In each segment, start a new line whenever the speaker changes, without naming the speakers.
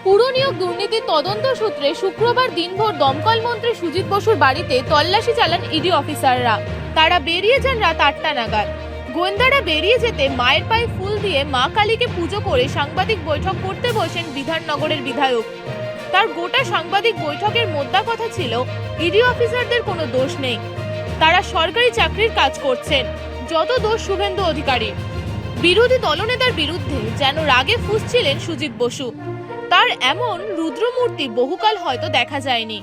পুর নিয়োগ দুর্নীতির তদন্ত সূত্রে শুক্রবার দিনভর দমকল মন্ত্রী সুজিত বসুর বাড়িতে তল্লাশি চালান ইডি অফিসাররা। তারা বেরিয়ে যান রাত 8টা নাগাদ। গোয়েন্দারা বেরিয়ে যেতে মায়ের পায়ে ফুল দিয়ে মা কালীকে পুজো করে সাংবাদিক বৈঠক করতে বসেন বিধাননগরের বিধায়ক। তার গোটা সাংবাদিক বৈঠকের মোদ্দা কথা ছিল, ইডি অফিসারদের কোনো দোষ নেই, তারা সরকারি চাকরির কাজ করছেন, যত দোষ শুভেন্দু অধিকারী। বিরোধী দলনেতার বিরুদ্ধে যেন রাগে ফুঁসছিলেন সুজিত বসু। তার এমন রুদ্রমূর্তি বহুকাল হয়তো দেখা যায়নি।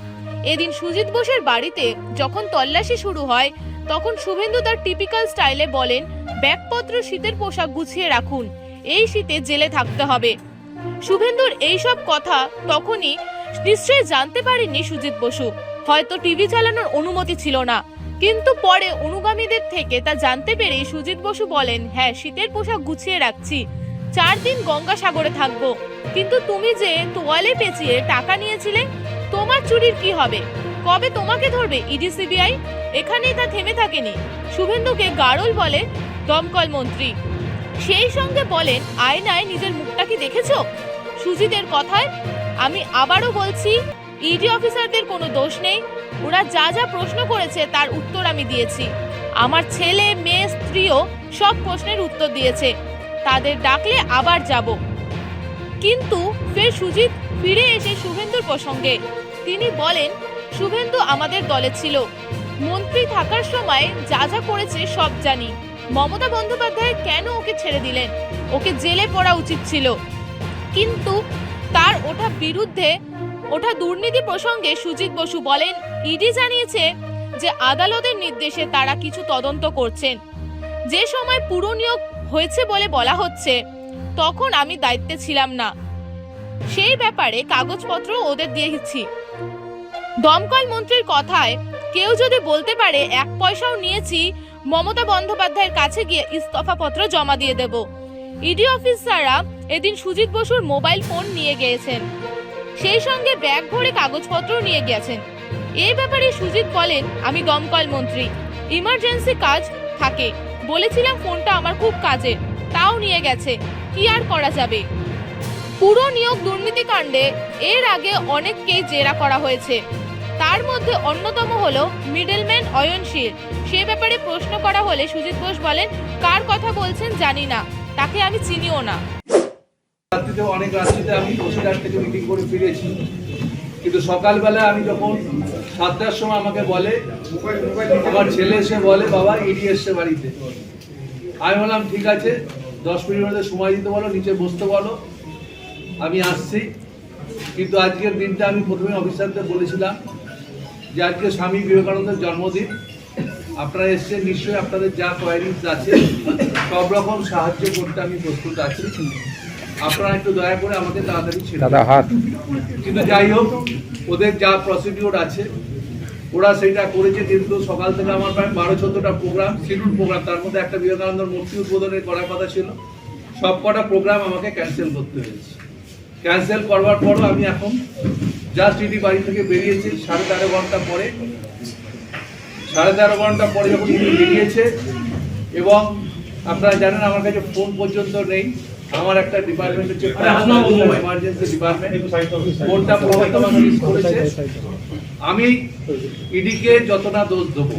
এদিন সুজিত বোসের বাড়িতে যখন তল্লাশি শুরু হয়, তখন শুভেন্দু তার টিপিক্যাল স্টাইলে বলেন, ব্যাগপত্র শীতের পোশাক গুছিয়ে রাখুন, এই শীতে জেলে থাকতে হবে। শুভেন্দুর এইসব কথা তখনই নিশ্চয়ই জানতে পারেননি সুজিত বসু, হয়তো টিভি চালানোর অনুমতি ছিল না। কিন্তু পরে অনুগামীদের থেকে তা জানতে পেরে সুজিত বসু বলেন, হ্যাঁ, শীতের পোশাক গুছিয়ে রাখছি, 4 দিন গঙ্গাসাগরে থাকবো। কিন্তু তুমি যে তোয়ালে পেঁচিয়ে টাকা নিয়েছিলে, তোমার চুরির কি হবে? কবে তোমাকে ধরবে ইডি সিবিআই? এখানেই তা থেমে থাকেনি। শুভেন্দুকে গাড়ল বলে দমকল মন্ত্রী। সেই সঙ্গে বলেন, আয়নায় নিজের মুখটা কি দেখেছো? সুজিতের কথায় আমি আবারও বলছি, ইডি অফিসারদের কোনো দোষ নেই, ওরা যা যা প্রশ্ন করেছে তার উত্তর আমি দিয়েছি। আমার ছেলে, মেয়ে, স্ত্রীও সব প্রশ্নের উত্তর দিয়েছে, তাদের ডাকলে আবার যাব। কিন্তু ফের সুজিত ফিরে এসে শুভেন্দুর প্রসঙ্গে তিনি বলেন, শুভেন্দু আমাদের দলে ছিল, মন্ত্রী থাকার সময় যা যা করেছে সব জানি। মমতা বন্দ্যোপাধ্যায় কেন ওকে ছেড়ে দিলেন? ওকে জেলে পড়া উচিত ছিল। কিন্তু তার ওঠা দুর্নীতি প্রসঙ্গে সুজিত বসু বলেন, ইডি জানিয়েছে যে আদালতের নির্দেশে তারা কিছু তদন্ত করছেন। যে সময় পুর নিয়োগ হয়েছে বলে বলা হচ্ছে, তখন আমি দায়িত্বে ছিলাম না, সেই ব্যাপারে কাগজপত্র ওদের দিয়েছি। দমকল মন্ত্রীর কথায় কেউ যদি বলতে পারে 1 পয়সাও নিয়েছি, মমতা বন্দ্যোপাধ্যায়ের কাছে গিয়ে ইস্তফাপত্র জমা দিয়ে দেব। ইডি অফিসাররা এদিন সুজিত বসুর মোবাইল ফোন নিয়ে গিয়েছেন, সেই সঙ্গে ব্যাগ ভরে কাগজপত্র নিয়ে গেছেন। এই ব্যাপারে সুজিত বলেন, আমি দমকল মন্ত্রী, ইমার্জেন্সি কাজ থাকে, বলেছিলাম ফোনটা আমার খুব কাজে, তাও নিয়ে গেছে, কি আর করা যাবে। পুর নিয়োগ দুর্নীতিকাণ্ডে এর আগে অনেককেই জেরা করা হয়েছে, তার মধ্যে অন্যতম হলো মিডলম্যান অয়নশীল। সে ব্যাপারে প্রশ্ন করা হলে সুজিত বোস বলেন, কার কথা বলছেন জানি না, তাকে আমি চিনিও না।
অনেক রাত্রিতে আমি কোচিঘাট থেকে মিটিং করে ফিরেছি, কিন্তু সকালবেলা আমি যখন 7টার সময় আমাকে বলে, আমার ছেলে এসে বলে, বাবা ইডি এসছে বাড়িতে। আমি বললাম ঠিক আছে, 10 মিনিটের মধ্যে সময় দিতে বলো, নিচে বসতে বলো, আমি আসছি। কিন্তু আজকের দিনটা আমি প্রথমে অফিসারদের বলেছিলাম যে আজকে স্বামী বিবেকানন্দের জন্মদিন, আপনারা এসছেন, নিশ্চয়ই আপনাদের যা কোয়ারিজ আছে সব রকম সাহায্য করতে আমি প্রস্তুত আছি, আপনারা একটু দয়া করে আমাকে তাড়াতাড়ি ছেড়ে দিন। কিন্তু যাই হোক, ওদের যা প্রসিডিওর আছে ওরা সেটা করেছে। কিন্তু সকাল থেকে আমার প্রায় 12-14টা প্রোগ্রাম, শিডিউল প্রোগ্রাম, তার মধ্যে একটা বিবেকানন্দের মূর্তি উদ্বোধনের করার কথা ছিল, সব কটা প্রোগ্রাম আমাকে ক্যান্সেল করতে হয়েছে। ক্যান্সেল করবার পরও আমি এখন জাস্ট ইডি বাড়ি থেকে বেরিয়েছি 13.5 ঘন্টা পরে। 13.5 ঘন্টা পরে যখন ইডি বেরিয়েছে, এবং আপনারা জানেন আমার কাছে ফোন পর্যন্ত নেই, আমার একটা ডিপার্টমেন্ট হচ্ছে এমার্জেন্সি ডিপার্টমেন্ট, ফোনটা মিস করেছে। আমি ইডিকে যত না দোষ দেবো,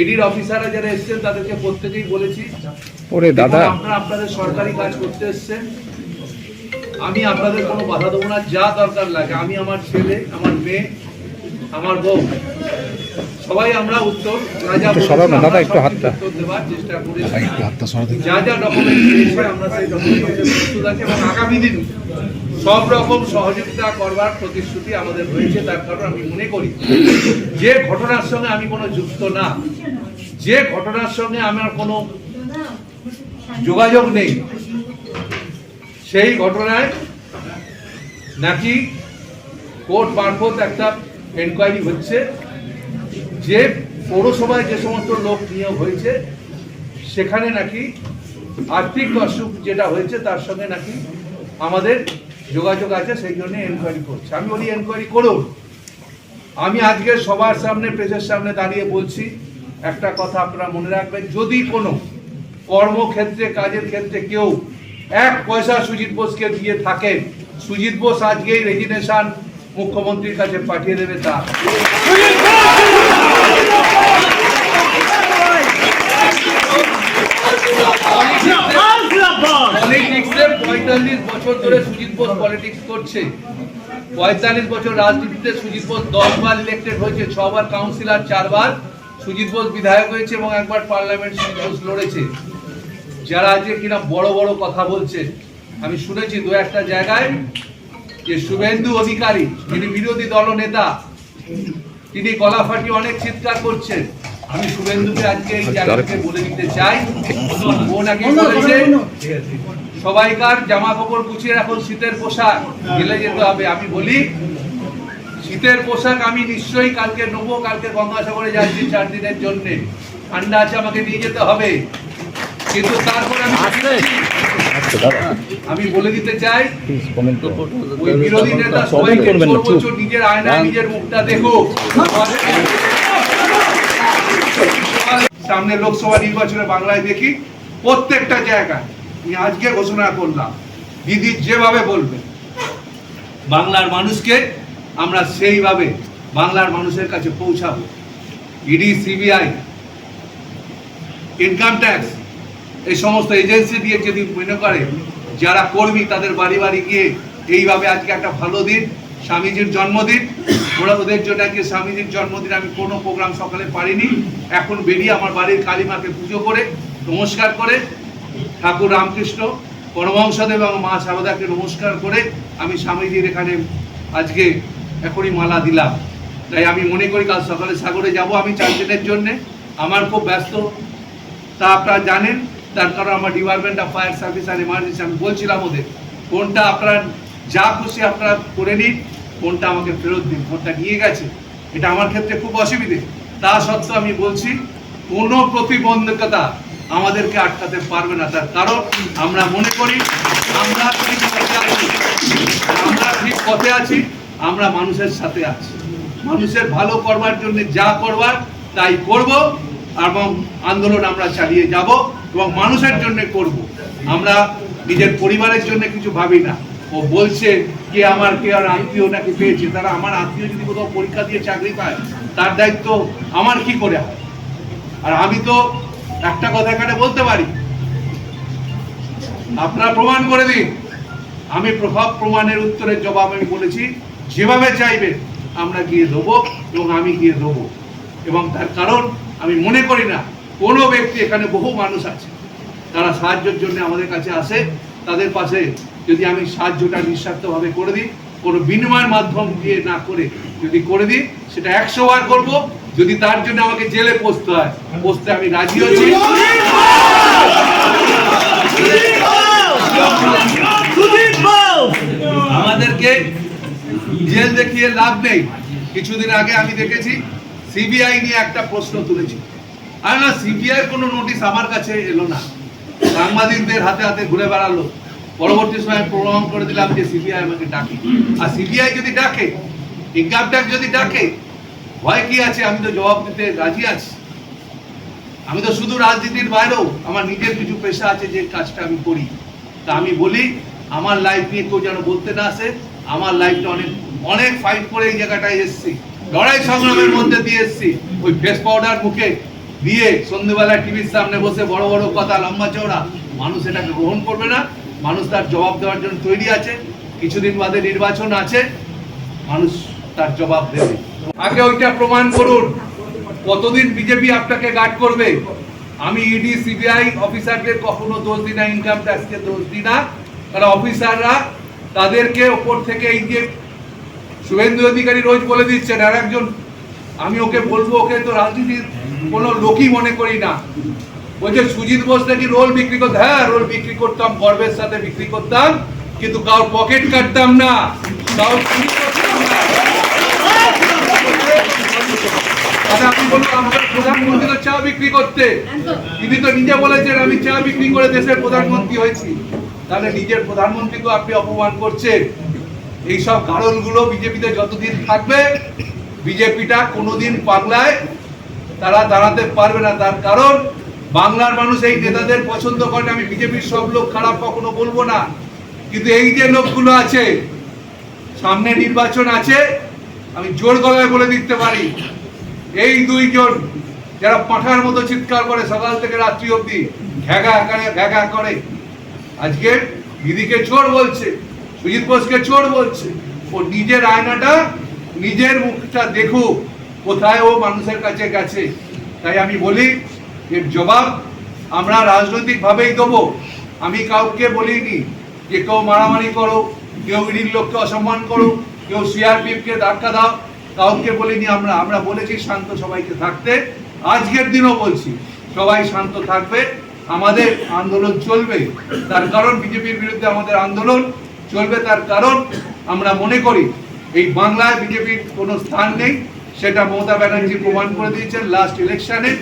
ইডির অফিসাররা যারা এসছেন তাদেরকে প্রত্যেকেই বলেছি, আপনারা আপনাদের সরকারি কাজ করতে এসছেন, আমি আপনাদের কোনো বাধা দেবো না, যা দরকার লাগে আমি, আমার ছেলে, আমার মেয়ে, আমার বউ, সবাই আমরা উত্তর দেওয়ার চেষ্টা করেছি। যা যা ডকুমেন্ট দিয়েছে আমরা সেই ডকুমেন্ট প্রস্তুত আছি, এবং আগামী দিন সব রকম সহযোগিতা করবার প্রতিশ্রুতি আমাদের রয়েছে। তার কারণ আমি মনে করি যে ঘটনার সঙ্গে আমি কোনো যুক্ত না, যে ঘটনার সঙ্গে আমার কোনো যোগাযোগ নেই, সেই ঘটনায় নাকি কোর্ট মারফত একটা এনকোয়ারি হচ্ছে, যে পৌরসভায় যে সমস্ত লোক নিয়োগ হয়েছে সেখানে নাকি আর্থিক অসুখ যেটা হয়েছে তার সঙ্গে নাকি আমাদের যোগাযোগ আছে, সেই জন্য এনকোয়ারি করছে। আমি বলি এনকোয়ারি করুন। আমি আজকে সবার সামনে, প্রেসের সামনে দাঁড়িয়ে বলছি, একটা কথা আপনারা মনে রাখবেন, যদি কোনো কর্মক্ষেত্রে, কাজের ক্ষেত্রে কেউ 1 পয়সা সুজিত বোসকে দিয়ে থাকেন, সুজিত বোস আজকেই রেজিগনেশন মুখ্যমন্ত্রীর কাছে পাঠিয়ে দেবে তা পলিটিক্সে ৪৫ বছর ধরে সুজিত বোস পলিটিক্স করছে। ৪৫ বছর রাজনীতিতে সুজিত বোস ১০ বার ইলেক্টেড হয়েছে, ৬ বার কাউন্সিলর, ৪ বার সুজিত বোস বিধায়ক হয়েছে এবং একবার পার্লামেন্ট সুজিত বোস লড়েছে। যারা আজকে কিনা বড় বড় কথা বলছে, আমি শুনেছি দু একটা জায়গায় যে শুভেন্দু অধিকারী যিনি বিরোধী দলনেতা তিনি গলা ফাটিয়ে অনেক চিৎকার করছেন। আমি শুভেন্দুকে আজকে এই জায়গাকে বলে দিতে চাই, ও নাকি বলেছে সবাইকার জামা কাপড় গুছিয়ে এখন শীতের পোশাক গেলে যেতে হবে। আমি বলি শীতের পোশাক আমি নিশ্চয়ই কালকে নেবো, কালকে গঙ্গাসাগরে যাচ্ছি 4 দিনের জন্য, ঠান্ডা আছে, আমাকে নিয়ে যেতে হবে। কিন্তু তারপরে আমি বলে দিতে চাই ওই বিরোধী নেতা সবাইকে সর্বোচ্চ নিজের আয়নায় নিজের মুখটা দেখো। সামনে লোকসভা নির্বাচনে বাংলায় দেখি প্রত্যেকটা জায়গায় আমি আজকে ঘোষণা করলাম দিদি যেভাবে বলবে বাংলার মানুষকে আমরা সেইভাবে বাংলার মানুষের কাছে পৌঁছাবো। ইডি, সিবিআই, ইনকাম ট্যাক্স এই সমস্ত এজেন্সি দিয়ে যদি মনে করে যারা কর্মী তাদের বাড়ি বাড়ি গিয়ে এইভাবে আজকে একটা ভালো দিন, স্বামীজির জন্মদিন, ওরা ওদের জন্য আজকে স্বামীজির জন্মদিন আমি কোনো প্রোগ্রাম সকালে পারিনি, এখন বেরিয়ে আমার বাড়ির কালীমাকে পুজো করে নমস্কার করে ঠাকুর রামকৃষ্ণ পরমহংসদেব এবং মা শারদাকে নমস্কার করে আমি স্বামীজির এখানে আজকে এখনই মালা দিলাম। তাই আমি মনে করি কাল সকালে সাগরে যাব আমি 4 দিনের জন্যে। আমার খুব ব্যস্ত তা আপনারা জানেন, তার কারণ আমার ডিপার্টমেন্ট অফ ফায়ার সার্ভিস আর এমার্জেন্সি, আমি বলছিলাম ওদের কোনটা আপনারা যা খুশি আপনারা করে নিন, কোনটা আমাকে ফেরত দিন, কোনটা নিয়ে গেছে এটা আমার ক্ষেত্রে খুব অসুবিধে। তা সত্ত্বেও আমি বলছি কোনো প্রতিবন্ধকতা আমাদেরকে আটকাতে পারবে না, তার কারণ আমরা মনে করি আমরা ঠিক পথে আছি, আমরা মানুষের সাথে আছি, মানুষের ভালো করবার জন্য যা করবার তাই করব এবং আন্দোলন আমরা চালিয়ে যাব এবং মানুষের জন্য করব। আমরা নিজের পরিবারের জন্য কিছু ভাবি না। ও বলছে কে আমার কে আর আত্মীয় নাকি পেয়েছে, তারা আমার আত্মীয় যদি কোথাও পরীক্ষা দিয়ে চাকরি পায় তার দায়িত্ব আমার কি করে হয়? আর আমি তো একটা কথা এখানে বলতে পারি, আপনারা প্রমাণ করে দিন। আমি প্রমাণের উত্তরের জবাব আমি বলেছি যেভাবে চাইবেন আমরা গিয়ে দেবো এবং আমি গিয়ে দেবো। এবং তার কারণ আমি মনে করি না কোনো ব্যক্তি, এখানে বহু মানুষ আছে তারা সাহায্যের জন্য আমাদের কাছে আসে, তাদের পাশে যদি আমি সাহায্যটা নিঃস্বার্থভাবে করে দিই, কোনো বিনিময়ের মাধ্যম দিয়ে না করে যদি করে দিই, সেটা 100 বার করবো। যদি তার জন্য আমাকে জেলে পৌঁছতে হয়, পৌঁছতে আমি রাজি আছি। আমাদেরকে জেল দেখিয়ে লাভ নেই। কিছুদিন আগে আমি দেখেছি সিবিআই নিয়ে একটা প্রশ্ন তুলেছি, আর না সিবিআই কোনো নোটিশ আমার কাছে এলো না, সাংবাদিকদের হাতে হাতে ঘুরে বেড়ালো। পরবর্তী সময় প্রমাণ করে দিলাম যে সিবিআই আমাকে ডাকে। আর সিবিআই যদি ডাকে, ইনকাম ট্যাক্স যদি ডাকে, ভয় কি আছে? আমি তো জবাব দিতে রাজি আছি। আমি তো শুধু রাজনীতির বাইরেও আমার নিজের কিছু পেশা আছে যে কাজটা আমি করি। তা আমি বলি আমার লাইফ নিয়ে কেউ যেন বলতে না আসে। আমার লাইফটা অনেক অনেক ফাইট করে এই জায়গাটায় এসেছি, লড়াই সংগ্রামের মধ্যে দিয়ে এসেছি। ওই ফেস পাউডার মুখে দিয়ে সন্ধ্যেবেলা টিভির সামনে বসে বড় বড় কথা লম্বা চওড়া, মানুষ এটাকে গ্রহণ করবে না। মানুষ তার জবাব দেওয়ার জন্য তৈরি আছে। কিছুদিন বাদে নির্বাচন আছে, মানুষ তার জবাব দেবে। আগে ওইটা প্রমাণ করুন কতদিন বিজেপি আপনাকে গার্ড করবে। আমি ইডি, সিবিআই অফিসারদের কখনো দোষ দিই না, ইনকাম ট্যাক্সকে দোষ দিই না, কারণ অফিসাররা তাদেরকে ওপর থেকে এই যে শুভেন্দু অধিকারী রোজ বলে দিচ্ছেন, আর একজন আমি ওকে বলবো, ওকে তো রাজনীতির কোনো লোকই মনে করি না। বলছে সুজিত বোস নাকি রোল বিক্রি করতে। হ্যাঁ, রোল বিক্রি করতাম, গর্বের সাথে বিক্রি করতাম, কিন্তু কারোর পকেট কাটতাম না, কারোর চুরি করতাম না। আমি বলবো আমাদের প্রধানমন্ত্রী তো চা বিক্রি করতে, তিনি তো নিজে বলেছেন আমি চা বিক্রি করে দেশের প্রধানমন্ত্রী হয়েছি। তাহলে নিজের প্রধানমন্ত্রীকে আপনি অপমান করছেন। এইসব কারণগুলো বিজেপিতে যতদিন থাকবে, বিজেপিটা কোনোদিন পাগলায় তারা দাঁড়াতে পারবে না। তার কারণ বাংলার মানুষ এই নেতাদের পছন্দ করে। আমি বিজেপির সব লোক খারাপ কখনো বলবো না, কিন্তু এই যে লোকগুলো আছে, সামনে নির্বাচন আছে, আমি জোর গলায় বলে দিতে পারি, এই দুইজন যারা পাঁঠার মতো চিৎকার করে সকাল থেকে রাত্রি অবধি ঘ্যাগা করে, আজকে দিদিকে চোর বলছে, সুজিত বোসকে চোর বলছে। ও নিজের আয়নাটা, নিজের মুখটা দেখুক কোথায় ও মানুষের কাছে গেছে। তাই আমি বলি এর জবাব আমরা রাজনৈতিক ভাবেই দেবো। আমি কাউকে বলিনি যে কেউ মারামারি করো, কেউ ইডির লোককে অসম্মান করো, কেউ সিআরপিএফকে ধাক্কা দাও, কাউকে বলিনি। আমরা বলেছি শান্ত সবাইকে থাকতে। আজকের দিনও বলছি সবাই শান্ত থাকবে, আমাদের আন্দোলন চলবে। তার কারণ বিজেপির বিরুদ্ধে আমাদের আন্দোলন চলবে, তার কারণ আমরা মনে করি এই বাংলায় বিজেপির কোনো স্থান নেই। সেটা মমতা ব্যানার্জি প্রমাণ করে দিয়েছেন লাস্ট ইলেকশনে।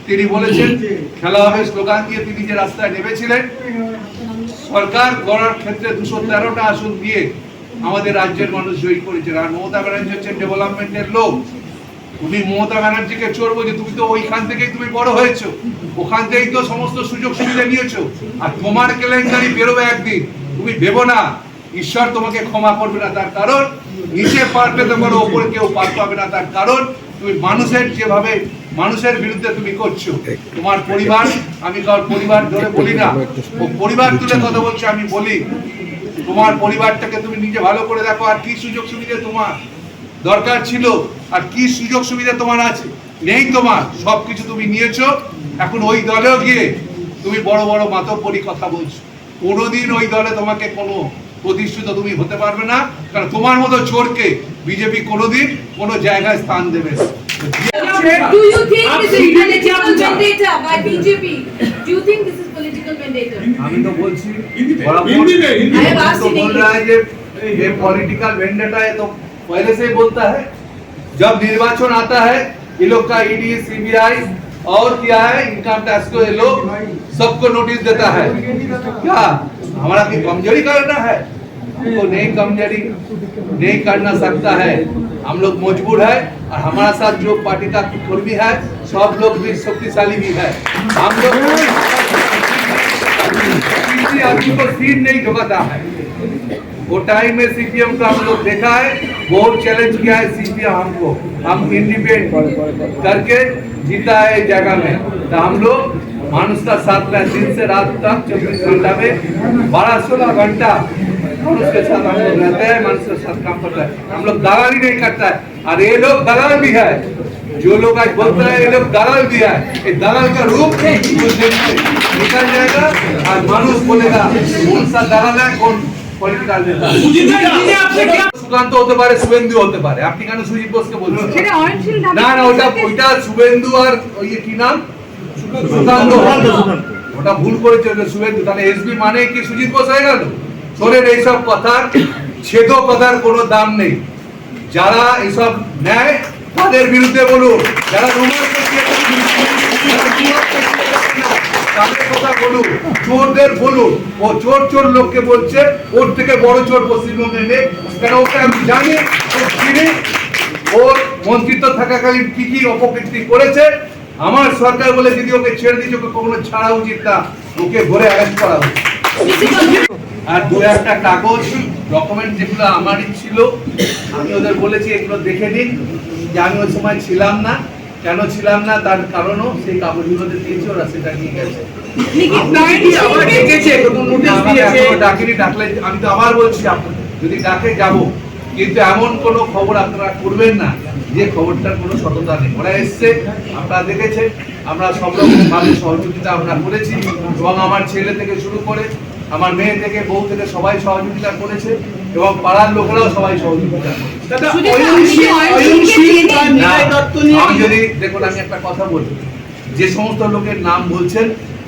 তিনি বলেছেন খেলা হবে স্লোগান দিয়ে তিনি যে রাস্তায় নেমেছিলেন। সরকার গড়ার ক্ষেত্রে 213টা আসন দিয়ে আমাদের রাজ্যের মানুষ জয়ী করেছেন। আর মমতা ব্যানার্জি হচ্ছেন ডেভেলপমেন্টের লোক। তুমি মমতা ব্যানার্জিকে চোর বলছো, তুমি তো ওইখান থেকেই তুমি বড় হয়েছো, ওখান থেকেই তো সমস্ত সুযোগ সুবিধা নিয়েছো। আর তোমার কেলেঙ্কারি বেরোবে একদিন, তুমি ভেবো না ঈশ্বর তোমাকে ক্ষমা করবে না। তার কারণ নিচে পার পেতে পারো, ওপরে কেউ পার পাবে না। তার কারণ তুমি মানুষের যেভাবে মানুষের বিরুদ্ধে তুমি করছো। তোমার পরিবার, আমি কারোর পরিবার ধরে বলি না, ও পরিবার তুলে কথা বলছে, আমি বলি তোমার পরিবারটাকে তুমি নিজে ভালো করে দেখো। আর কি সুযোগ সুবিধা তোমার দরকার ছিল, আর কি সুযোগ সুবিধা তোমার আছে? নেই তোমার, সবকিছু তুমি নিয়েছো। এখন ওই দলেও গিয়ে তুমি বড় বড় মাতব্বরি কথা বলছো। কোনোদিন ওই দলে তোমাকে কোনো প্রতিষ্ঠিত তুমি হতে পারবে না, কারণ তোমার মতো চোরকে বিজেপি কোনোদিন কোনো জায়গায় স্থান দেবে না।
Do you think this is political vendetta by BJP? Do you think this is political vendetta?
আমি তো বলছি
I have asked
तो
in
बोल
English.
रहा है ये पॉलिटिकल वेंडेटा है, तो पहले से ही बोलता है। जब निर्वाचन आता है ये लोग का ईडी, सीबीआई और क्या है इनकम टैक्स को ये लोग सबको नोटिस देता है। क्या हमारा की कमजोरी करना है? हमको नहीं कमजोरी नहीं करना सकता है। हम लोग मजबूर है, और हमारा साथ जो पार्टी का कर्मी है सब लोग भी शक्तिशाली भी है। हम लोग किसी आदमी को सीट नहीं झुकाता है। वो टाइम में सीपीएम का हम लोग देखा है, बहुत चैलेंज किया है सीपीएम हमको। हम इंडिपेंडेंट करके जीता है इस जगह में। तो हम लोग मानुष का साथ में दिन से रात तक 24 घंटा में 12-16 घंटा मानुष के साथ हम लोग रहते हैं, मानुष के साथ काम करता है। हम लोग दलाली नहीं करता है। और ये लोग दलाल भी है, जो लोग आज बोलते हैं ये लोग दलाल भी है। ये दलाल का रूप कुछ दिन में निकल जाएगा, और मानुष बोलेगा कौन सा दलाल है, कौन পলিটিক্যাল নেতা। সুকান্ত হতে পারে, শুভেন্দু হতে পারে। আপনি কেন সুজিত বোসকে বলছেন? না না, ওইটা শুভেন্দু আর ওই কি নাম সুকান্ত, ওটা ভুল করেছে শুভেন্দু। তাহলে এসবি মানে কি সুজিত বোস হয়ে গেল? শোনেন, এইসব কথার ছেদো কথার কোনো দাম নেই। যারা এইসব নেয় তাদের বিরুদ্ধে বলুন, যারা তাদের কথা বলুন, চোরদের বলুন। ও চোর চোর লোককে বলছে, ওর থেকে বড় চোর পশ্চিমবঙ্গে নেই। কেন ওকে আমি জানি, ওর মন্ত্রিত্ব থাকাকালীন কি কি অপকীর্তি করেছে। আমার সরকার বলে যদি ওকে ছেড়ে দিয়েছে, ওকে কখনো ছাড়া উচিত না, ওকে ধরে অ্যারেস্ট করা উচিত। আর দু একটা কাগজ ডকুমেন্ট যেগুলো আমারই ছিল, আমি ওদের বলেছি এগুলো দেখে নিন, যে আমি ওই সময় ছিলাম না। কেন ছিলাম না তার কারণও সেই কাগজগুলো দিয়েছে, ওরা সেটা নিয়ে গেছে। ডাকেনি, ডাকলে আমি তো আবার বলছি যদি ডাকে যাব, কিন্তু এমন কোনো খবর আপনারা করবেন না যে খবরটার কোনো সততা নেই। ওরা এসছে, আপনারা দেখেছেন, আমরা সব রকম ভাবে সহযোগিতা আমরা করেছি, এবং আমার ছেলে থেকে শুরু করে আমার মেয়ে থেকে বউ থেকে সবাই সহযোগিতা করেছে, এবং পাড়ার লোকেরাও সবাই সহযোগিতা করেছে। আমি যদি দেখুন, আমি একটা কথা বলি, যে সমস্ত লোকের নাম বলছেন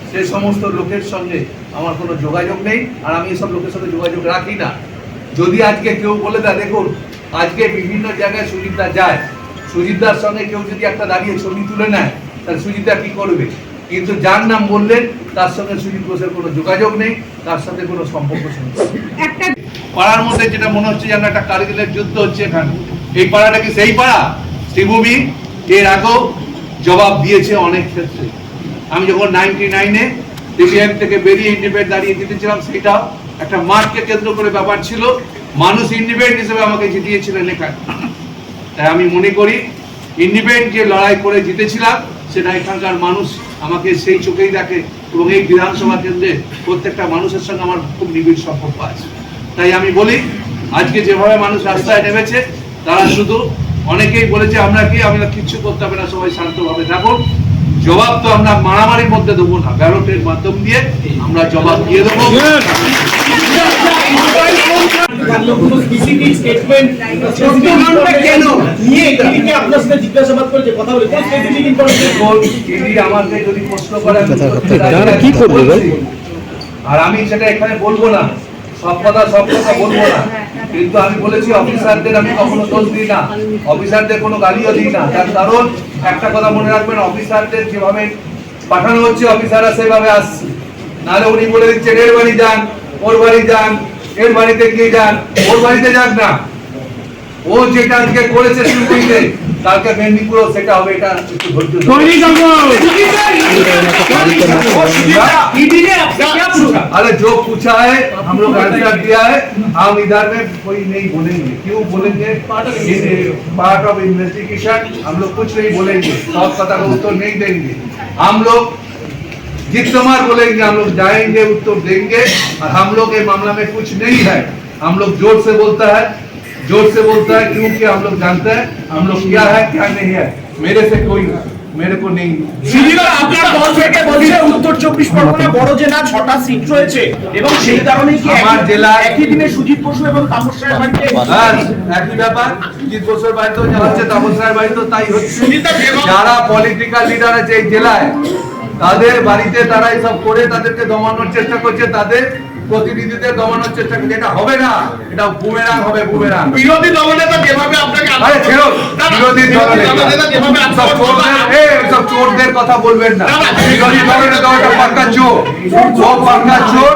সে সমস্ত লোকের সঙ্গে আমার কোনো যোগাযোগ নেই, আর আমি এসব লোকের সঙ্গে যোগাযোগ রাখি না। যদি আজকে কেউ বলে দেয়, দেখুন আজকে বিভিন্ন জায়গায় সুজিতদা যায়, সুজিতদার সঙ্গে কেউ যদি একটা দাঁড়িয়ে ছবি তুলে নেয়, তাহলে সুজিতদা কি করবে? কিন্তু যার নাম বললেন তার সঙ্গে সুজিত বোসের কোনো যোগাযোগ নেই, তার সাথে কোনো সম্পর্ক নেই। পাড়ার মধ্যে যেটা মনে হচ্ছে যেন একটা কারিগরের যুদ্ধ হচ্ছে এখানে। এই পাড়াটা কি সেই পাড়া? শ্রীভূমি এর আগেও জবাব দিয়েছে অনেক ক্ষেত্রে। আমি যখন 99-এ সিপিএম থেকে বেরিয়ে ইন্ডিপেন্ডেন্ট দাঁড়িয়ে জিতেছিলাম, সেটাও একটা মাঠকে কেন্দ্র করে ব্যাপার ছিল, মানুষ ইন্ডিপেন্ডেন্ট হিসেবে আমাকে জিতিয়েছিলেন এখানে। তাই আমি মনে করি ইন্ডিপেন্ডেন্ট যে লড়াই করে জিতেছিলাম সেটা এখানকার মানুষ আমাকে সেই চোখেই দেখে, এবং এই বিধানসভা কেন্দ্রে প্রত্যেকটা মানুষের সঙ্গে আমার খুব নিবিড় সম্পর্ক আছে। তাই আমি বলি আজকে যেভাবে মানুষ রাস্তায় নেমেছে, তারা শুধু অনেকেই বলেছে আমরা কিচ্ছু করতে হবে না, সবাই শান্তভাবে থাকুন। জবাব তো আমরা মারামারির মধ্যে দেবো না, ব্যালটের মাধ্যম দিয়ে আমরা জবাব দিয়ে দেবো। আমাকে যদি প্রশ্ন করেন আর আমি সেটা এখানে বলবো না, সব কথা বলবো না, কিন্তু আমি বলেছি অফিসারদের আমি কখনো দোষ দিই না, অফিসারদের কোনো গালিও দিই না। তার কারণ একটা কথা মনে রাখবেন, অফিসারদের যেভাবে পাঠানো হচ্ছে অফিসাররা সেভাবে আসছে, নাহলে উনি বলে দিচ্ছেন এর বাড়ি যান, ওর বাড়ি যান, এর বাড়িতে গিয়ে যান, ওর বাড়িতে যান না। ও যেটা আজকে করেছে শিলিগুড়িতে, কালকে মেদিনীপুরও সেটা হবে, এটা একটু धैर्य। अरे जो पूछा है हम लोग आंसर दिया है, हम इधर में कोई नहीं बोलेंगे। क्यों बोलेंगे? पार्ट ऑफ इन्वेस्टिगेशन हम लोग कुछ नहीं बोलेंगे, सब पता का उत्तर नहीं देंगे। हम लोग जितमार बोलेंगे, हम लोग जाएंगे, उत्तर देंगे। और हम लोग ये मामला में कुछ नहीं है, हम लोग जोर से बोलता है क्योंकि हम लोग जानते हैं हम लोग क्या है क्या नहीं है। मेरे को नहीं
আপনার দল থেকে বলছে উত্তর 24 পরগনা বড় জেলা 6টা সিট রয়েছে এবং সেই কারণেই কি
আমার জেলায়
একই দিনে সুজিত বসু এবং তাপস রায়ের বাড়িতে
একই ব্যাপার, সুজিত বসুর বাড়িতেও যা হচ্ছে তাপস রায়ের বাড়িতেও তাই হচ্ছে। যারা পলিটিক্যাল লিডার আছে এই জেলায়, তাদের বাড়িতে তারা এইসব করে তাদেরকে দমানোর চেষ্টা করছে, তাদের প্রতিনিধিদের দমানোর চেষ্টা করছে। এটা হবে না, এটা বুমেরাং হবে, বুমেরাং।
বিরোধী দলনেতা যেভাবে আপনাকে
আরে ছেড়ো, বিরোধী দলনেতা
যেভাবে
সব চোরদের কথা বলবেন না। বিরোধী দলনেতা ওটা পাক্কা চোর, পাক্কা চোর।